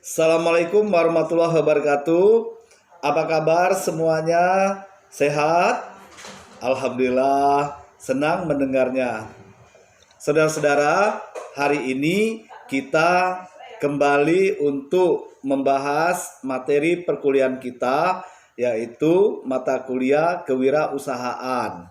Assalamualaikum warahmatullahi wabarakatuh. Apa kabar semuanya? Sehat? Alhamdulillah, senang mendengarnya. Saudara-saudara, hari ini kita kembali untuk membahas materi perkuliahan kita, yaitu mata kuliah kewirausahaan.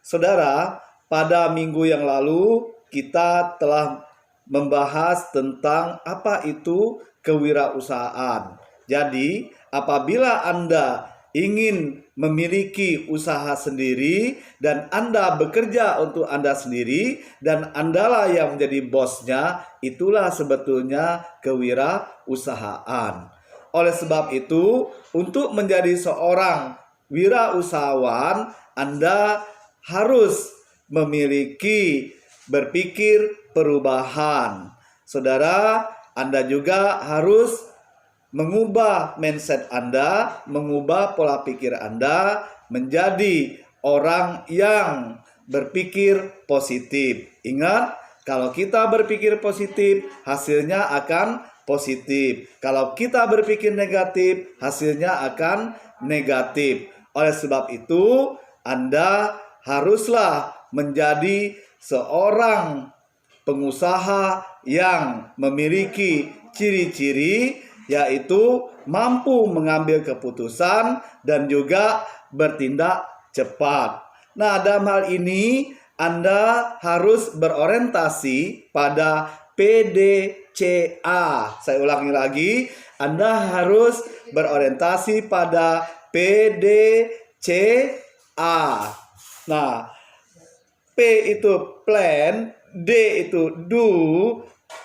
Saudara, pada minggu yang lalu kita telah membahas tentang apa itu kewirausahaan. Jadi, apabila Anda ingin memiliki usaha sendiri dan Anda bekerja untuk Anda sendiri dan Andalah yang menjadi bosnya, itulah sebetulnya kewirausahaan. Oleh sebab itu, untuk menjadi seorang wirausahawan, Anda harus memiliki berpikir perubahan. Saudara, Anda juga harus mengubah mindset Anda, mengubah pola pikir Anda menjadi orang yang berpikir positif. Ingat, kalau kita berpikir positif, hasilnya akan positif. Kalau kita berpikir negatif, hasilnya akan negatif. Oleh sebab itu, Anda haruslah menjadi seorang pengusaha yang memiliki ciri-ciri, yaitu mampu mengambil keputusan dan juga bertindak cepat. Nah, dalam hal ini Anda harus berorientasi pada PDCA. Saya ulangi lagi, Anda harus berorientasi pada PDCA. Nah, P itu plan, D itu do,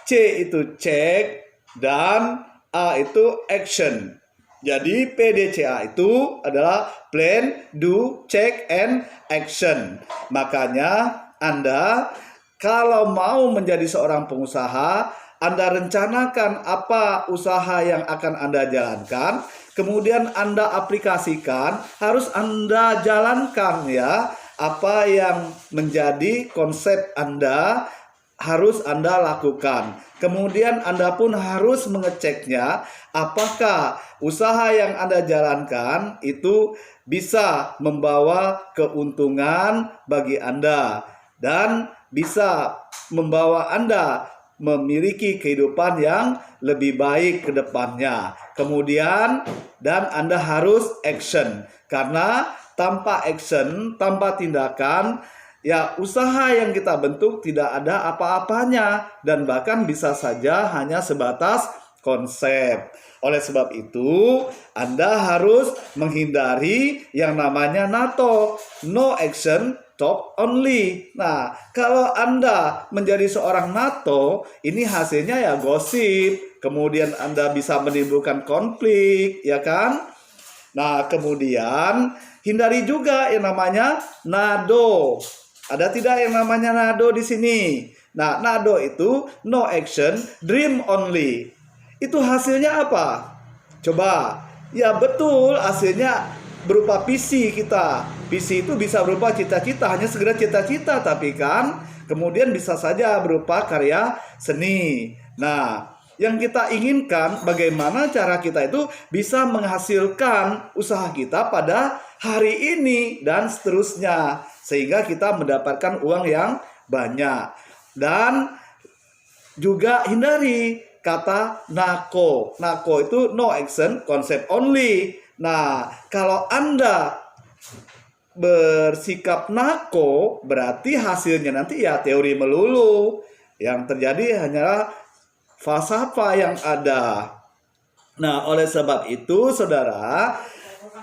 C itu check, dan A itu action. Jadi PDCA itu adalah plan, do, check, and action. Makanya Anda kalau mau menjadi seorang pengusaha, Anda rencanakan apa usaha yang akan Anda jalankan, kemudian Anda aplikasikan, harus Anda jalankan ya. Apa yang menjadi konsep Anda harus Anda lakukan. Kemudian Anda pun harus mengeceknya apakah usaha yang Anda jalankan itu bisa membawa keuntungan bagi Anda dan bisa membawa Anda memiliki kehidupan yang lebih baik ke depannya. Kemudian dan Anda harus action, karena tanpa action, tanpa tindakan, ya usaha yang kita bentuk tidak ada apa-apanya dan bahkan bisa saja hanya sebatas konsep. Oleh sebab itu, Anda harus menghindari yang namanya NATO, no action, talk only. Nah, kalau Anda menjadi seorang NATO, ini hasilnya ya gosip. Kemudian Anda bisa menimbulkan konflik, ya kan? Nah, kemudian hindari juga yang namanya nado. Ada tidak yang namanya nado di sini? Nah, nado itu no action, dream only. Itu hasilnya apa? Coba. Ya betul, hasilnya berupa visi kita. Visi itu bisa berupa cita-cita, hanya sekedar cita-cita, tapi kan kemudian bisa saja berupa karya seni. Nah, yang kita inginkan bagaimana cara kita itu bisa menghasilkan usaha kita pada hari ini dan seterusnya, sehingga kita mendapatkan uang yang banyak. Dan juga hindari kata nako. Nako itu no action, concept only. Nah, kalau Anda bersikap nako, berarti hasilnya nanti ya teori melulu. Yang terjadi hanyalah falsafah yang ada. Nah, oleh sebab itu, saudara,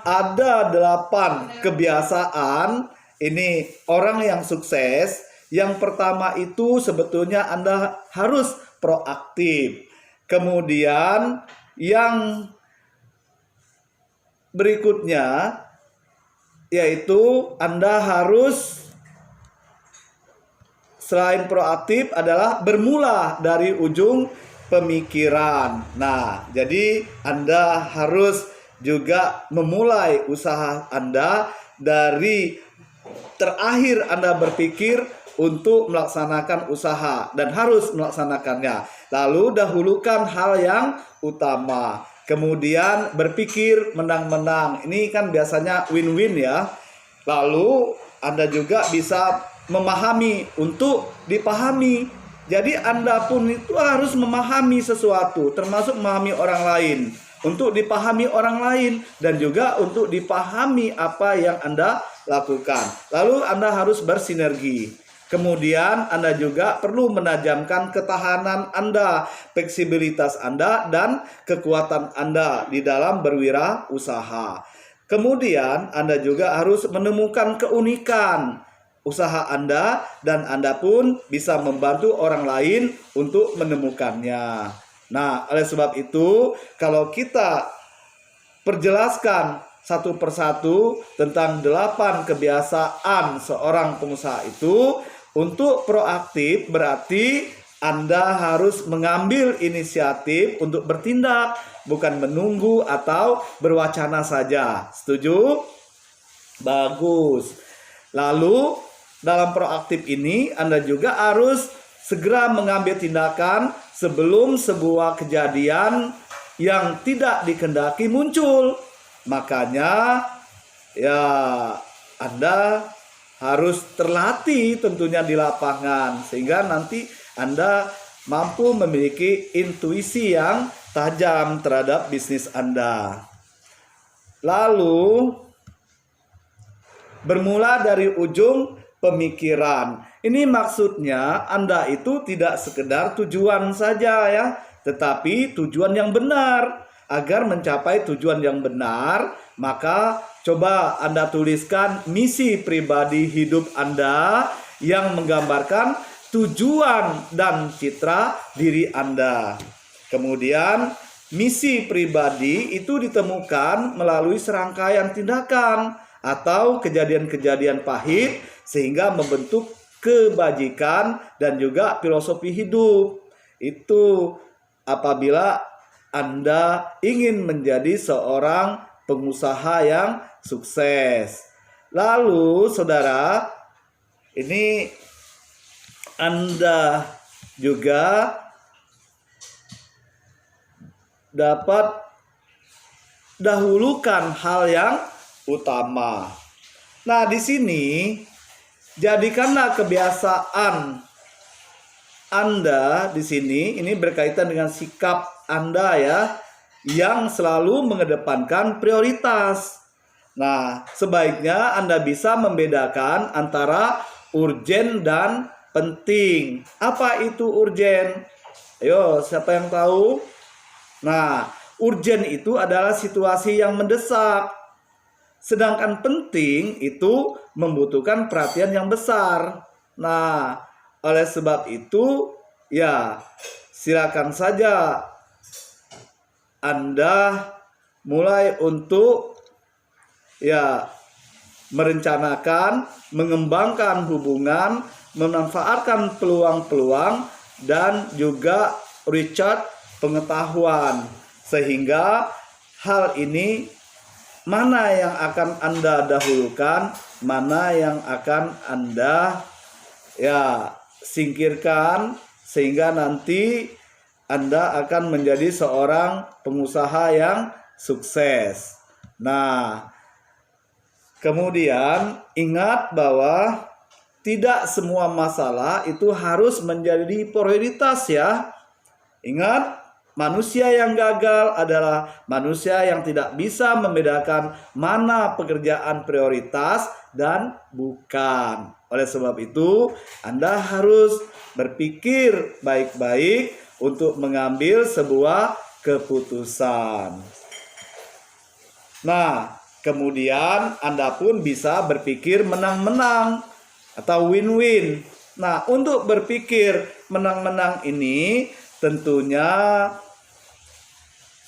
ada 8 kebiasaan ini orang yang sukses. Yang pertama itu sebetulnya Anda harus proaktif. Kemudian yang berikutnya yaitu Anda harus selain proaktif adalah bermula dari ujung pemikiran. Nah, jadi Anda harus juga memulai usaha Anda dari terakhir Anda berpikir untuk melaksanakan usaha dan harus melaksanakannya. Lalu dahulukan hal yang utama. Kemudian berpikir menang-menang. Ini kan biasanya win-win ya. Lalu Anda juga bisa memahami untuk dipahami. Jadi Anda pun itu harus memahami sesuatu, termasuk memahami orang lain. Untuk dipahami orang lain dan juga untuk dipahami apa yang Anda lakukan. Lalu Anda harus bersinergi. Kemudian Anda juga perlu menajamkan ketahanan Anda, fleksibilitas Anda, dan kekuatan Anda di dalam berwirausaha. Kemudian Anda juga harus menemukan keunikan usaha Anda dan Anda pun bisa membantu orang lain untuk menemukannya. Nah, oleh sebab itu, kalau kita perjelaskan satu persatu tentang 8 kebiasaan seorang pengusaha itu, untuk proaktif berarti Anda harus mengambil inisiatif untuk bertindak, bukan menunggu atau berwacana saja. Setuju? Bagus. Lalu, dalam proaktif ini Anda juga harus segera mengambil tindakan sebelum sebuah kejadian yang tidak dikehendaki muncul. Makanya ya Anda harus terlatih tentunya di lapangan sehingga nanti Anda mampu memiliki intuisi yang tajam terhadap bisnis Anda. Lalu bermula dari ujung pemikiran. Ini maksudnya Anda itu tidak sekedar tujuan saja ya, tetapi tujuan yang benar. Agar mencapai tujuan yang benar, maka coba Anda tuliskan misi pribadi hidup Anda yang menggambarkan tujuan dan citra diri Anda. Kemudian misi pribadi itu ditemukan melalui serangkaian tindakan atau kejadian-kejadian pahit sehingga membentuk kebajikan dan juga filosofi hidup. Itu apabila Anda ingin menjadi seorang pengusaha yang sukses. Lalu saudara, ini Anda juga dapat dahulukan hal yang utama. Nah, di sini jadikanlah kebiasaan Anda di sini ini berkaitan dengan sikap Anda ya yang selalu mengedepankan prioritas. Nah, sebaiknya Anda bisa membedakan antara urgen dan penting. Apa itu urgen? Ayo, siapa yang tahu? Nah, urgen itu adalah situasi yang mendesak. Sedangkan penting itu membutuhkan perhatian yang besar. Nah, oleh sebab itu, ya silakan saja Anda mulai untuk ya merencanakan, mengembangkan hubungan, memanfaatkan peluang-peluang dan juga recharge pengetahuan sehingga hal ini mana yang akan Anda dahulukan, mana yang akan Anda ya singkirkan sehingga nanti Anda akan menjadi seorang pengusaha yang sukses. Nah, kemudian ingat bahwa tidak semua masalah itu harus menjadi prioritas ya. Ingat, manusia yang gagal adalah manusia yang tidak bisa membedakan mana pekerjaan prioritas dan bukan. Oleh sebab itu, Anda harus berpikir baik-baik untuk mengambil sebuah keputusan. Nah, kemudian Anda pun bisa berpikir menang-menang atau win-win. Nah, untuk berpikir menang-menang ini tentunya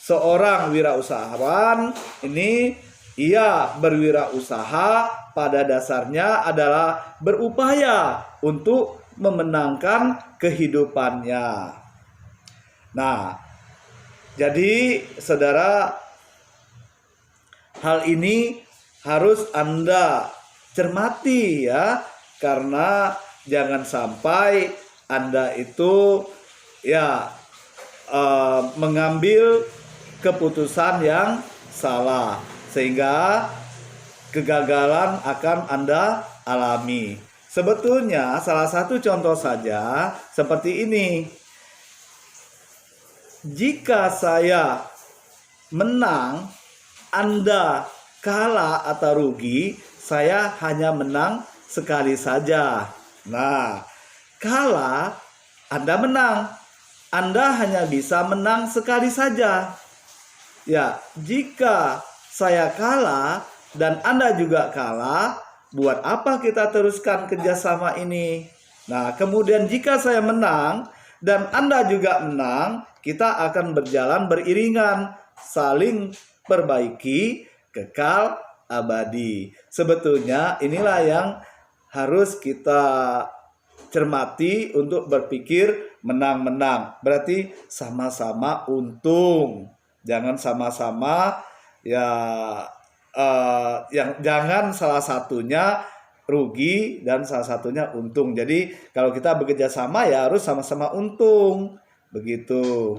seorang wirausahawan ini ia berwirausaha pada dasarnya adalah berupaya untuk memenangkan kehidupannya. Nah, jadi saudara, hal ini harus Anda cermati ya, karena jangan sampai Anda itu ya mengambil keputusan yang salah sehingga kegagalan akan Anda alami. Sebetulnya salah satu contoh saja seperti ini. Jika saya menang, Anda kalah atau rugi, saya hanya menang sekali saja. Nah, kalah, Anda menang. Anda hanya bisa menang sekali saja. Ya, jika saya kalah dan Anda juga kalah, buat apa kita teruskan kerjasama ini? Nah, kemudian jika saya menang dan Anda juga menang, kita akan berjalan beriringan, saling perbaiki, kekal abadi. Sebetulnya inilah yang harus kita cermati untuk berpikir menang-menang. Berarti sama-sama untung. Jangan sama-sama jangan salah satunya rugi dan salah satunya untung. Jadi kalau kita bekerja sama ya harus sama-sama untung. Begitu.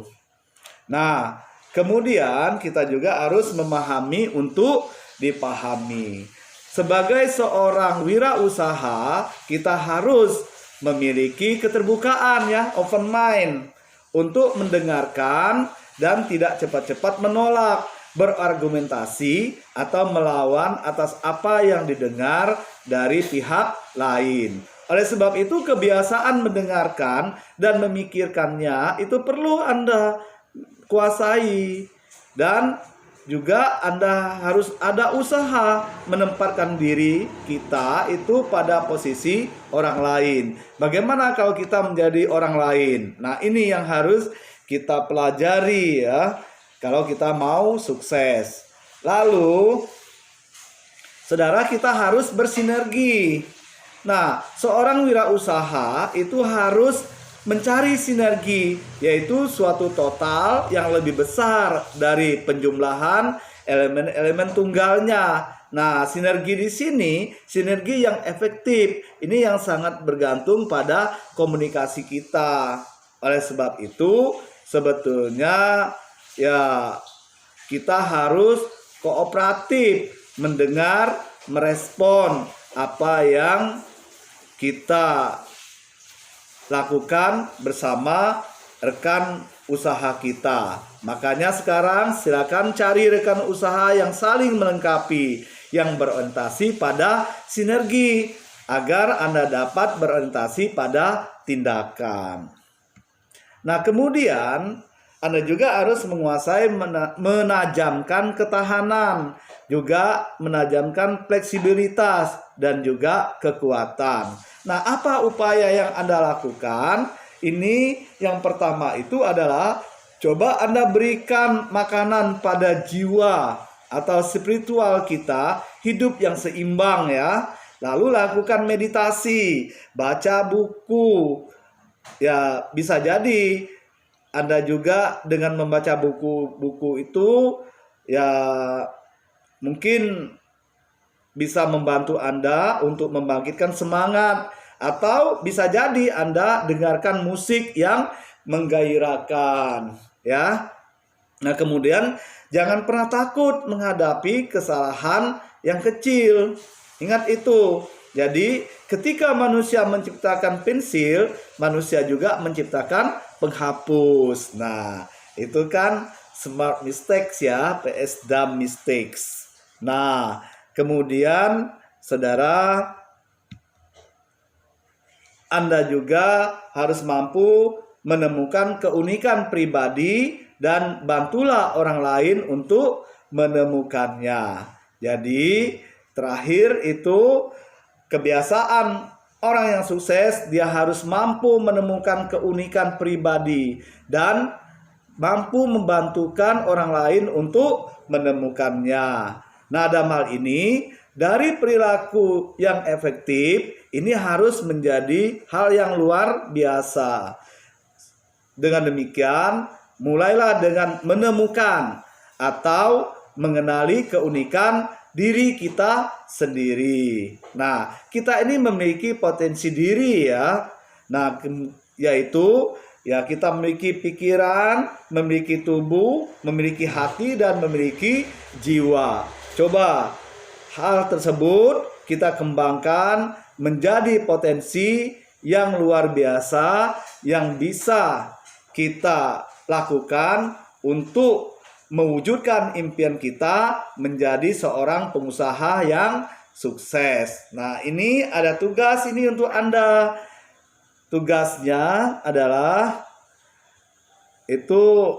Nah, kemudian kita juga harus memahami untuk dipahami. Sebagai seorang wirausaha, kita harus memiliki keterbukaan ya, open mind untuk mendengarkan dan tidak cepat-cepat menolak, berargumentasi atau melawan atas apa yang didengar dari pihak lain. Oleh sebab itu kebiasaan mendengarkan dan memikirkannya itu perlu Anda kuasai. Dan juga Anda harus ada usaha menempatkan diri kita itu pada posisi orang lain. Bagaimana kalau kita menjadi orang lain? Nah, ini yang harus kita pelajari ya, kalau kita mau sukses. Lalu, saudara, kita harus bersinergi. Nah, seorang wirausaha itu harus mencari sinergi, yaitu suatu total yang lebih besar dari penjumlahan elemen-elemen tunggalnya. Nah, sinergi di sini, sinergi yang efektif, ini yang sangat bergantung pada komunikasi kita. Oleh sebab itu, sebetulnya ya kita harus kooperatif, mendengar, merespon apa yang kita lakukan bersama rekan usaha kita. Makanya sekarang silakan cari rekan usaha yang saling melengkapi, yang berorientasi pada sinergi, agar Anda dapat berorientasi pada tindakan. Nah, kemudian Anda juga harus menguasai menajamkan ketahanan, juga menajamkan fleksibilitas dan juga kekuatan. Nah, apa upaya yang Anda lakukan? Ini yang pertama itu adalah coba Anda berikan makanan pada jiwa atau spiritual kita, hidup yang seimbang ya. Lalu lakukan meditasi, baca buku. Ya, bisa jadi Anda juga dengan membaca buku-buku itu ya mungkin bisa membantu Anda untuk membangkitkan semangat, atau bisa jadi Anda dengarkan musik yang menggairahkan ya. Nah, kemudian jangan pernah takut menghadapi kesalahan yang kecil. Ingat itu. Jadi ketika manusia menciptakan pensil, manusia juga menciptakan penghapus. Nah, itu kan smart mistakes ya, PS dumb mistakes. Nah, kemudian saudara, Anda juga harus mampu menemukan keunikan pribadi dan bantulah orang lain untuk menemukannya. Jadi, terakhir itu kebiasaan orang yang sukses, dia harus mampu menemukan keunikan pribadi dan mampu membantukan orang lain untuk menemukannya. Nah, dalam hal ini, dari perilaku yang efektif, ini harus menjadi hal yang luar biasa. Dengan demikian, mulailah dengan menemukan atau mengenali keunikan diri kita sendiri. Nah, kita ini memiliki potensi diri ya. Nah, yaitu ya kita memiliki pikiran, memiliki tubuh, memiliki hati, dan memiliki jiwa. Coba hal tersebut kita kembangkan menjadi potensi yang luar biasa yang bisa kita lakukan untuk mewujudkan impian kita menjadi seorang pengusaha yang sukses. Nah, ini ada tugas ini untuk Anda. Tugasnya adalah itu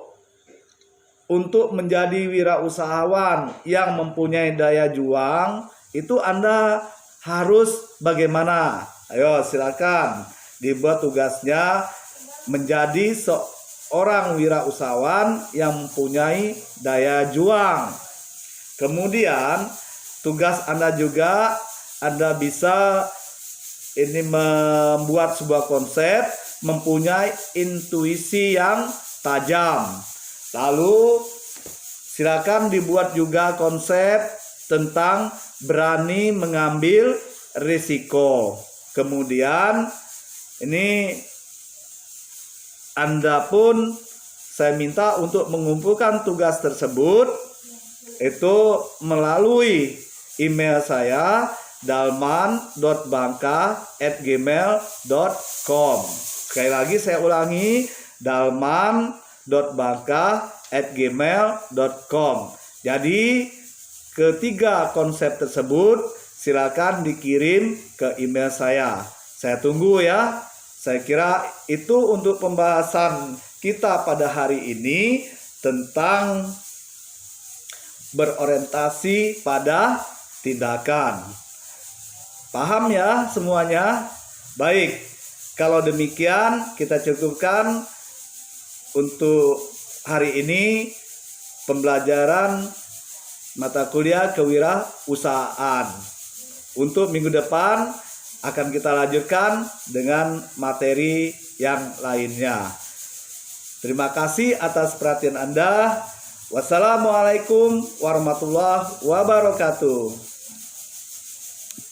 untuk menjadi wirausahawan yang mempunyai daya juang. Itu Anda harus bagaimana? Ayo silakan dibuat tugasnya menjadi seorang wirausahawan yang mempunyai daya juang. Kemudian tugas Anda juga Anda bisa ini membuat sebuah konsep, mempunyai intuisi yang tajam. Lalu silakan dibuat juga konsep tentang berani mengambil risiko. Kemudian ini Anda pun saya minta untuk mengumpulkan tugas tersebut itu melalui email saya dalman.bangka@gmail.com. Sekali lagi saya ulangi, dalman.bangka@gmail.com. Jadi ketiga konsep tersebut silakan dikirim ke email saya. Saya tunggu ya. Saya kira itu untuk pembahasan kita pada hari ini tentang berorientasi pada tindakan. Paham ya semuanya? Baik, kalau demikian kita cukupkan untuk hari ini pembelajaran mata kuliah kewirausahaan. Untuk minggu depan akan kita lanjutkan dengan materi yang lainnya. Terima kasih atas perhatian Anda. Wassalamualaikum warahmatullahi wabarakatuh.